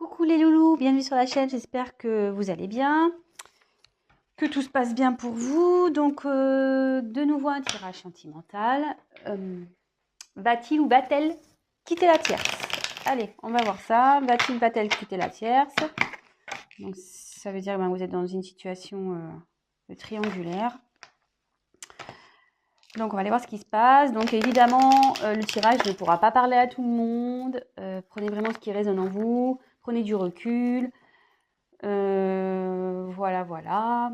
Coucou les loulous, bienvenue sur la chaîne, j'espère que vous allez bien, que tout se passe bien pour vous. Donc de nouveau un tirage sentimental. Va-t-il ou va-t-elle quitter la tierce? Allez, on va voir ça. Va-t-il, va-t-elle quitter la tierce? Donc ça veut dire que vous êtes dans une situation triangulaire. Donc on va aller voir ce qui se passe. Donc évidemment, le tirage ne pourra pas parler à tout le monde. Prenez vraiment ce qui résonne en vous. Prenez du recul. Voilà.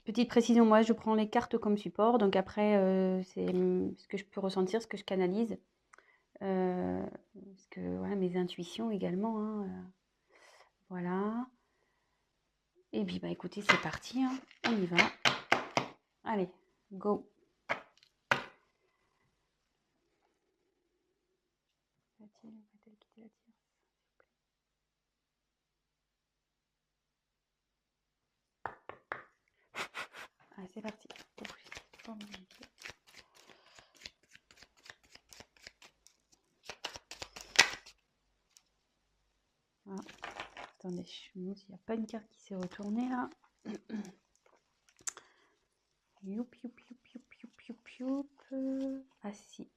Petite précision, moi je prends les cartes comme support, donc après c'est ce que je peux ressentir, ce que je canalise. Parce que voilà, mes intuitions également. Hein, voilà. Et puis bah écoutez, c'est parti, hein, on y va. Allez, go. Va-t-elle quitter la tierce? Allez, c'est parti. Ah, attendez, je me demande s'il n'y a pas une carte qui s'est retournée là. Youp. Ah si.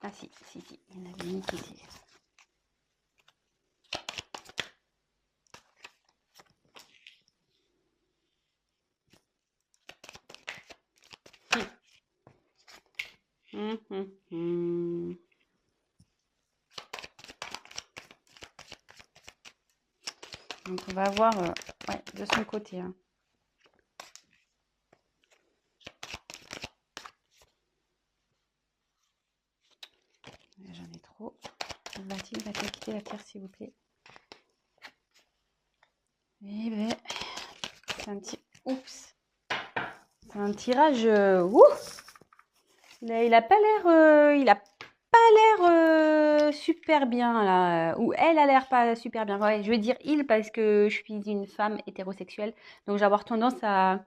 Il y en avait une qui était. Donc on va voir ouais, de son côté. Hein. J'en ai trop. Va-t-il quitter la terre, s'il vous plaît? Eh ben, c'est un petit... Oups. C'est un tirage... Il a pas l'air... super bien là, ou elle a l'air pas super bien. Ouais, je veux dire il parce que je suis une femme hétérosexuelle, donc j'ai avoir tendance à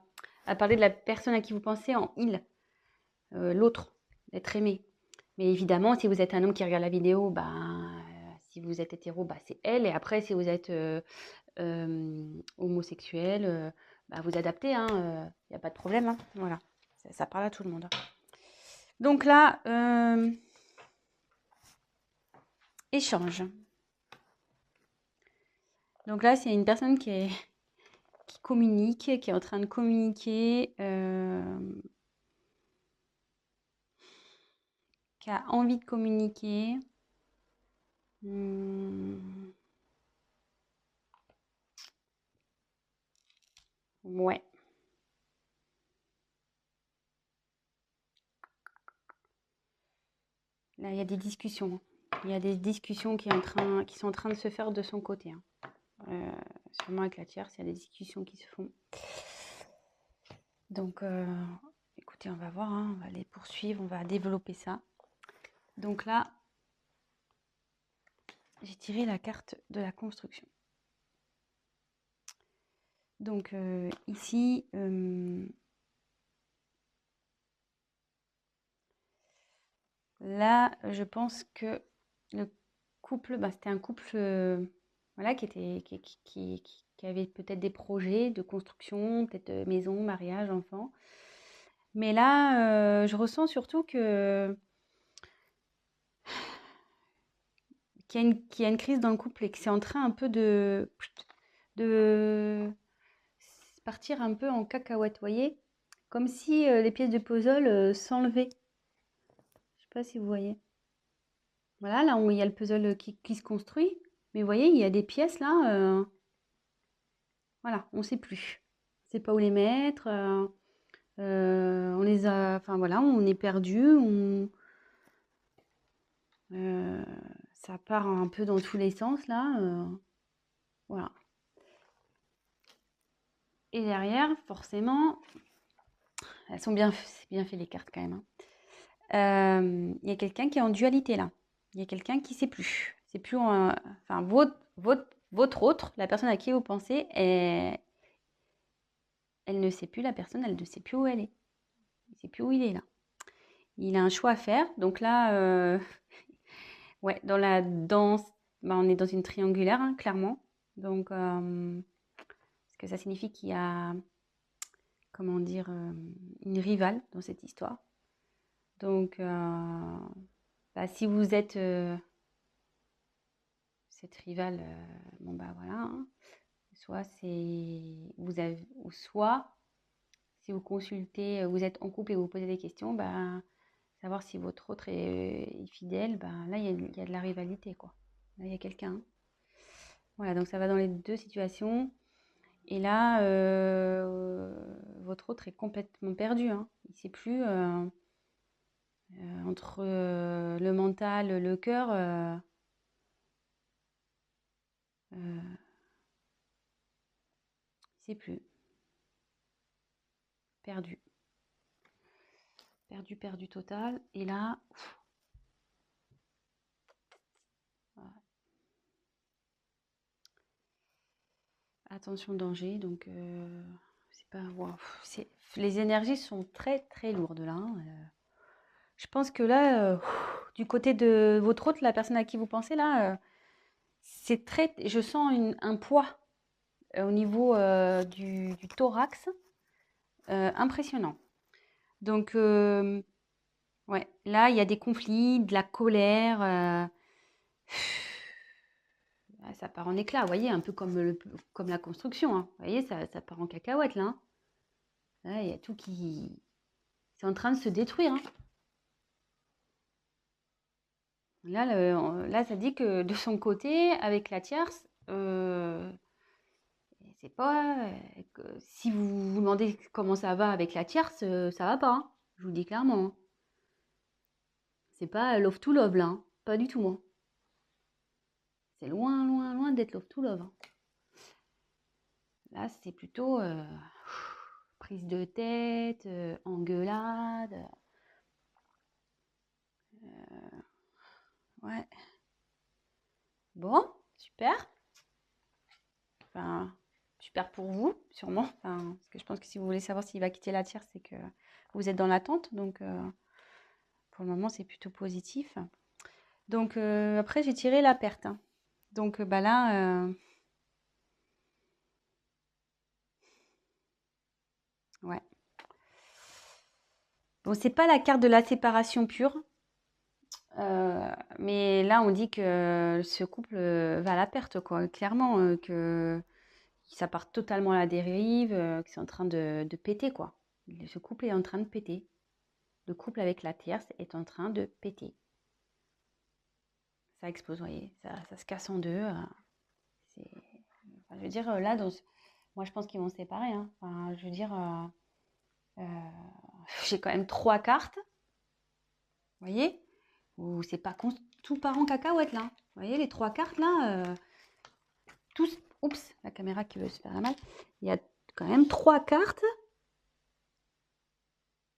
parler de la personne à qui vous pensez en il, l'autre, l'être aimé. Mais évidemment, si vous êtes un homme qui regarde la vidéo, si vous êtes hétéro, c'est elle. Et après, si vous êtes homosexuel, vous adaptez, hein, y a pas de problème. Hein, voilà, ça parle à tout le monde. Donc là, échange. Donc là, c'est une personne qui communique, qui est en train de communiquer, qui a envie de communiquer. Ouais. Là, il y a des discussions. Il y a des discussions qui sont en train de se faire de son côté. Hein. Sûrement avec la tierce, il y a des discussions qui se font. Donc, écoutez, on va voir, hein, on va les poursuivre, on va développer ça. Donc là, j'ai tiré la carte de la construction. Donc ici, là, je pense que le couple, c'était un couple voilà, qui avait peut-être des projets de construction, peut-être maison, mariage, enfant. Mais là, je ressens surtout qu'il y a une crise dans le couple et que c'est en train un peu de partir un peu en cacahuète, voyez? Comme si les pièces de puzzle s'enlevaient. Je sais pas si vous voyez. Voilà, là où il y a le puzzle qui se construit. Mais vous voyez, il y a des pièces là, voilà, on ne sait plus. On ne sait pas où les mettre. On les a, enfin voilà, on est perdu. Ça part un peu dans tous les sens là. Voilà. Et derrière, forcément, elles sont bien, c'est bien fait les cartes quand même. Hein. Il y a quelqu'un qui est en dualité là. Il y a quelqu'un qui ne sait plus. C'est plus, enfin votre autre, la personne à qui vous pensez, elle ne sait plus, la personne, elle ne sait plus où elle est. Il ne sait plus où il est là. Il a un choix à faire. Donc là, Ouais, dans la danse, bah, on est dans une triangulaire, hein, clairement. Donc, parce que ça signifie qu'il y a, comment dire, une rivale dans cette histoire. Donc, bah, si vous êtes cette rivale, bon bah voilà, hein. Soit c'est vous avez, ou soit si vous consultez, vous êtes en couple et vous posez des questions, bah, savoir si votre autre est fidèle, bah, là il y a de la rivalité quoi. Là il y a quelqu'un, hein. Voilà, donc ça va dans les deux situations. Et là, votre autre est complètement perdu, hein. Il ne sait plus entre le mental, le cœur. Il ne sait plus. Perdu. Perdu, perdu total. Et là, voilà. Attention danger. Donc, c'est pas. Wow, les énergies sont très très lourdes là, hein. Je pense que là, du côté de votre autre, la personne à qui vous pensez là, c'est très. Je sens un poids au niveau du thorax impressionnant. Donc, ouais, là, il y a des conflits, de la colère. Ça part en éclats, vous voyez, un peu comme la construction, hein. Vous voyez, ça part en cacahuète, là, hein. Là, il y a tout qui... C'est en train de se détruire, hein. Là, ça dit que de son côté, avec la tierce, c'est pas... si vous vous demandez comment ça va avec la tierce, ça va pas, hein. Je vous le dis clairement, hein. C'est pas love to love, là, hein. Pas du tout, hein. C'est loin, loin, loin d'être love to love, hein. Là, c'est plutôt prise de tête, engueulade. Ouais. Bon, super. Enfin, super pour vous, sûrement. Enfin, parce que je pense que si vous voulez savoir s'il va quitter la tierce, c'est que vous êtes dans l'attente. Donc, pour le moment, c'est plutôt positif. Donc, après, j'ai tiré la perte, hein. Donc, bah là, ouais. Bon, c'est pas la carte de la séparation pure. Mais là, on dit que ce couple va à la perte, quoi. Clairement, que ça part totalement à la dérive, que c'est en train de péter, quoi. Ce couple est en train de péter. Le couple avec la tierce est en train de péter. Ça explose, vous voyez, ça se casse en deux. Enfin, je veux dire, là, moi, je pense qu'ils vont se séparer, hein. Enfin, je veux dire, euh, j'ai quand même trois cartes, vous voyez, où c'est pas tout part en cacahuète, là. Vous voyez, les trois cartes, là, tous, oups, la caméra qui veut se faire la mal. Il y a quand même trois cartes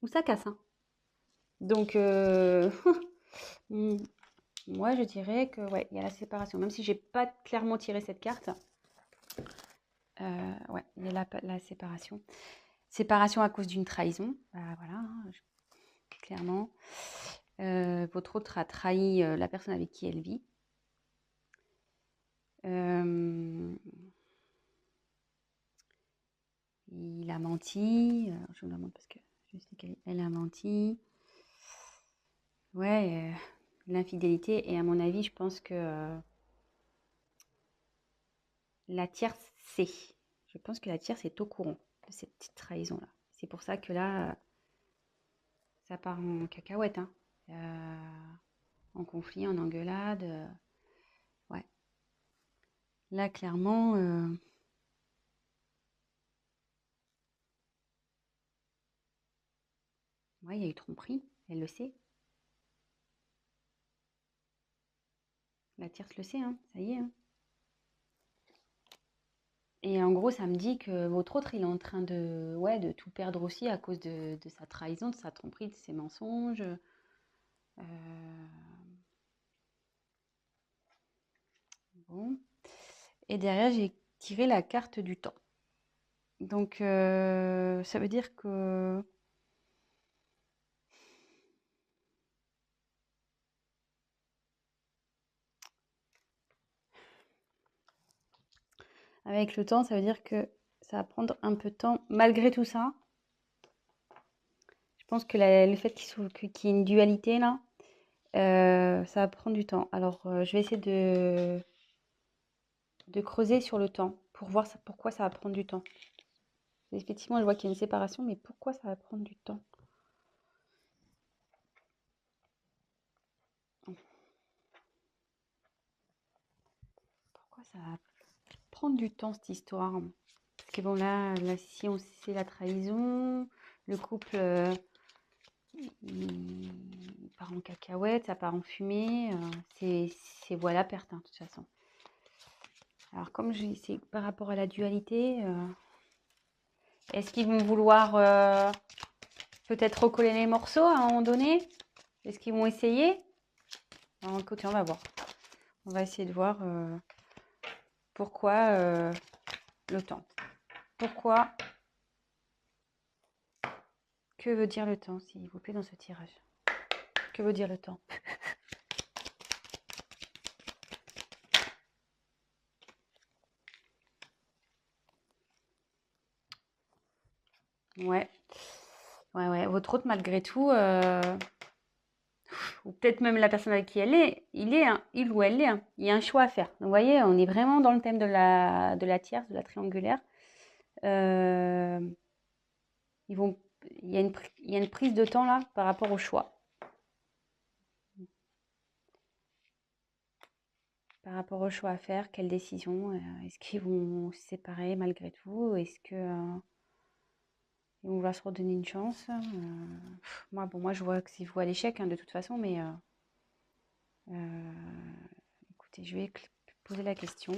où ça casse, hein. Donc, moi, je dirais que ouais, il y a la séparation. Même si j'ai pas clairement tiré cette carte, ouais, il y a la séparation. Séparation à cause d'une trahison. Bah, voilà, hein, clairement. Votre autre a trahi la personne avec qui elle vit. Il a menti. Je vous la montre parce que je sais qu'elle a menti. Ouais, l'infidélité. Et à mon avis, je pense que la tierce sait. Je pense que la tierce est au courant de cette petite trahison-là. C'est pour ça que là, ça part en cacahuète, hein. En conflit, en engueulade. Ouais. Là, clairement, ouais, il y a eu tromperie. Elle le sait. La tierce le sait, hein. Ça y est, hein. Et en gros, ça me dit que votre autre, il est en train de, ouais, de tout perdre aussi à cause de sa trahison, de sa tromperie, de ses mensonges. Bon. Et derrière, j'ai tiré la carte du temps. Donc, ça veut dire que avec le temps, ça veut dire que ça va prendre un peu de temps. Malgré tout ça, je pense que le fait qu'il y ait une dualité là, ça va prendre du temps. Alors, je vais essayer de creuser sur le temps pour voir pourquoi ça va prendre du temps. Effectivement, je vois qu'il y a une séparation, mais pourquoi ça va prendre du temps? Pourquoi ça va prendre du temps cette histoire? Parce que bon, là si on sait la trahison, le couple il part en cacahuète, ça part en fumée, c'est voilà perte hein, de toute façon. Alors comme c'est par rapport à la dualité, est-ce qu'ils vont vouloir peut-être recoller les morceaux à un moment donné? Est-ce qu'ils vont essayer? Alors, écoutez, on va voir. On va essayer de voir pourquoi le temps. Pourquoi? Que veut dire le temps, s'il vous plaît, dans ce tirage? Que veut dire le temps? Ouais. Ouais. Votre hôte, malgré tout, ou peut-être même la personne avec qui elle est, il ou elle est, hein. Il y a un choix à faire. Donc, vous voyez, on est vraiment dans le thème de la tierce, de la triangulaire. Il y a une prise de temps là par rapport au choix. Par rapport au choix à faire, quelle décision? Est-ce qu'ils vont se séparer malgré tout? Est-ce que ils vont vouloir se redonner une chance? Moi, je vois que c'est vous à l'échec hein, de toute façon, mais écoutez, je vais poser la question.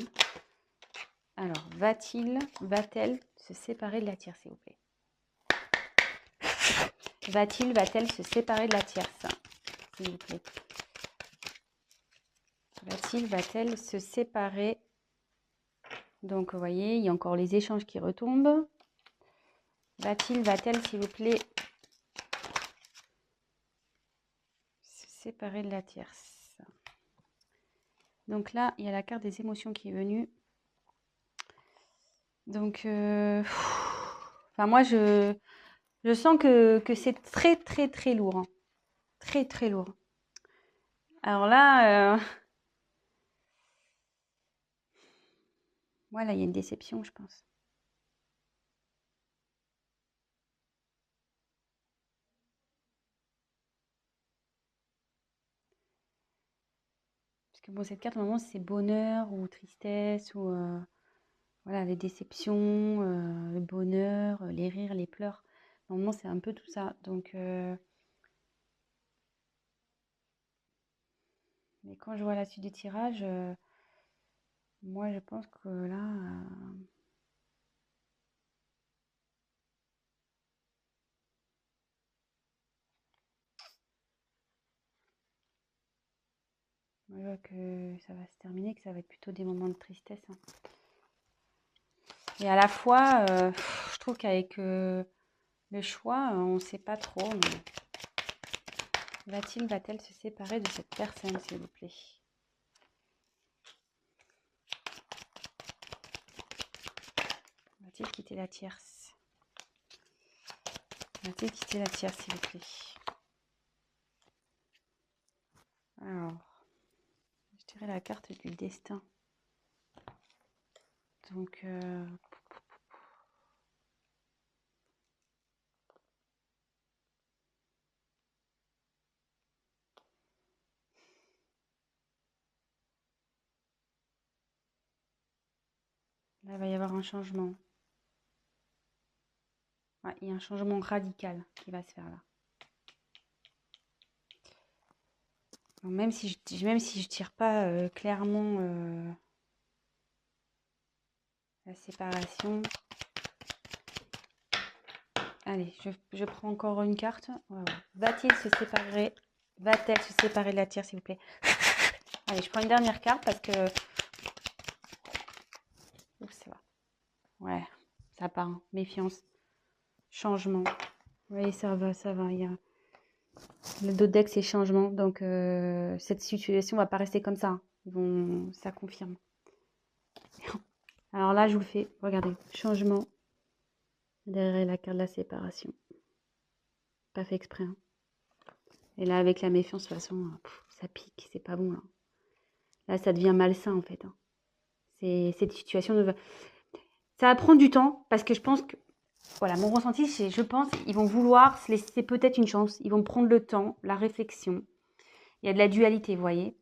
Alors, va-t-elle se séparer de la tierce, s'il vous plaît? Va-t-elle se séparer de la tierce, s'il vous plaît? Va-t-elle se séparer? Donc, vous voyez, il y a encore les échanges qui retombent. Va-t-elle, s'il vous plaît, se séparer de la tierce? Donc là, il y a la carte des émotions qui est venue. Donc, enfin, moi, je sens que c'est très, très, très lourd. Hein. Très, très lourd. Alors là, voilà, il y a une déception, je pense. Parce que bon, cette carte, normalement, c'est bonheur ou tristesse ou voilà, les déceptions, le bonheur, les rires, les pleurs. Normalement, c'est un peu tout ça. Donc, mais quand je vois la suite du tirage, moi, je pense que là, moi, je vois que ça va se terminer, que ça va être plutôt des moments de tristesse. Hein. Et à la fois, je trouve qu'avec le choix, on ne sait pas trop. Va-t-elle se séparer de cette personne, s'il vous plaît? Va-t-il quitter la tierce? Va-t-il quitter la tierce, s'il vous plaît? Alors, je dirais la carte du destin. Donc, là, il va y avoir un changement. Ouais, il y a un changement radical qui va se faire là. Donc, même si je tire pas clairement la séparation. Allez, je prends encore une carte. Va-t-il se séparer? Va-t-elle se séparer de la tierce, s'il vous plaît? Allez, je prends une dernière carte parce que... Ouh, ça va. Ouais, ça part. Hein. Méfiance. Changement. Oui, ça va, ça va. Il y a... Le dos de deck, c'est changement. Donc, cette situation va pas rester comme ça. Hein. Ça confirme. Alors là, je vous le fais. Regardez, changement. Derrière la carte de la séparation. Pas fait exprès. Hein. Et là, avec la méfiance, de toute façon, ça pique. C'est pas bon. Là, ça devient malsain, en fait. Hein. Cette situation ça va prendre du temps parce que je pense que, voilà, mon ressenti, c'est, je pense, ils vont vouloir se laisser peut-être une chance. Ils vont prendre le temps, la réflexion. Il y a de la dualité, vous voyez.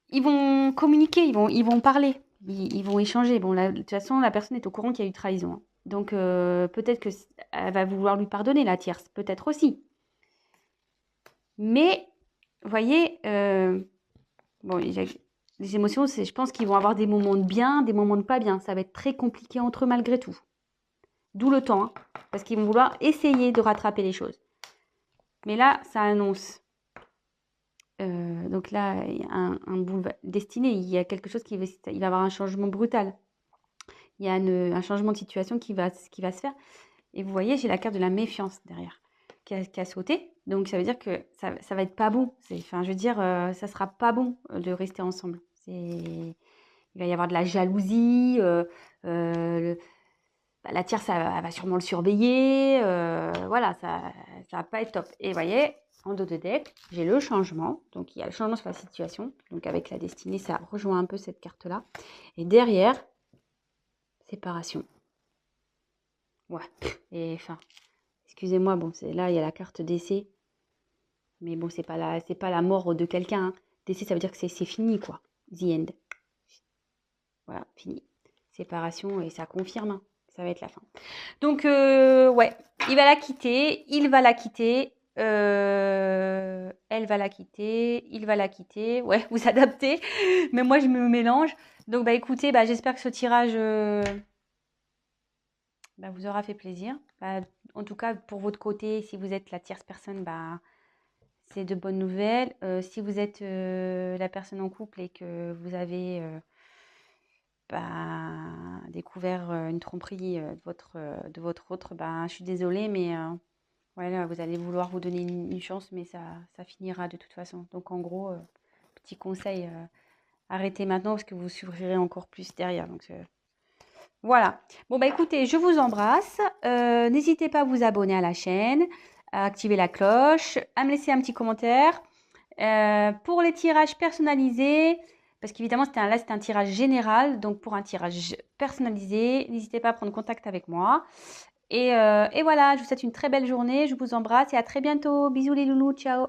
Ils vont communiquer, ils vont parler, ils vont échanger. Bon, de toute façon, la personne est au courant qu'il y a eu trahison. Hein. Donc, peut-être qu'elle va vouloir lui pardonner, la tierce. Peut-être aussi. Mais, vous voyez, bon, les émotions, je pense qu'ils vont avoir des moments de bien, des moments de pas bien. Ça va être très compliqué entre eux malgré tout. D'où le temps, hein, parce qu'ils vont vouloir essayer de rattraper les choses. Mais là, ça annonce. Donc là, il y a un boulevard destiné. Il y a quelque chose il va y avoir un changement brutal. Il y a un changement de situation qui va se faire. Et vous voyez, j'ai la carte de la méfiance derrière qui a sauté. Donc ça veut dire que ça va être pas bon. Enfin, je veux dire, ça sera pas bon de rester ensemble. Il va y avoir de la jalousie. La tierce, elle va sûrement le surveiller. Voilà, ça va pas être top. Et vous voyez, en dos de deck, j'ai le changement. Donc, il y a le changement sur la situation. Donc, avec la destinée, ça rejoint un peu cette carte-là. Et derrière, séparation. Ouais. Et enfin, excusez-moi, bon, là, il y a la carte décès. Mais bon, c'est pas la mort de quelqu'un. Hein. Décès, ça veut dire que c'est fini, quoi. The end. Voilà, fini. Séparation, et ça confirme. Hein. Ça va être la fin. Donc, ouais, il va la quitter, il va la quitter, elle va la quitter, il va la quitter. Ouais, vous adaptez, mais moi, je me mélange. Donc, bah, écoutez, bah, j'espère que ce tirage bah, vous aura fait plaisir. Bah, en tout cas, pour votre côté, si vous êtes la tierce personne, bah, c'est de bonnes nouvelles. Si vous êtes la personne en couple et que vous avez découvert une tromperie de votre autre, je suis désolée, mais voilà, vous allez vouloir vous donner une chance, mais ça finira de toute façon. Donc en gros, petit conseil, arrêtez maintenant parce que vous souffrirez encore plus derrière. Donc voilà. Bon bah écoutez, je vous embrasse. N'hésitez pas à vous abonner à la chaîne, à activer la cloche, à me laisser un petit commentaire. Pour les tirages personnalisés, parce qu'évidemment c'était un tirage général, donc pour un tirage personnalisé, n'hésitez pas à prendre contact avec moi. Et voilà, je vous souhaite une très belle journée, je vous embrasse et à très bientôt. Bisous les loulous, ciao.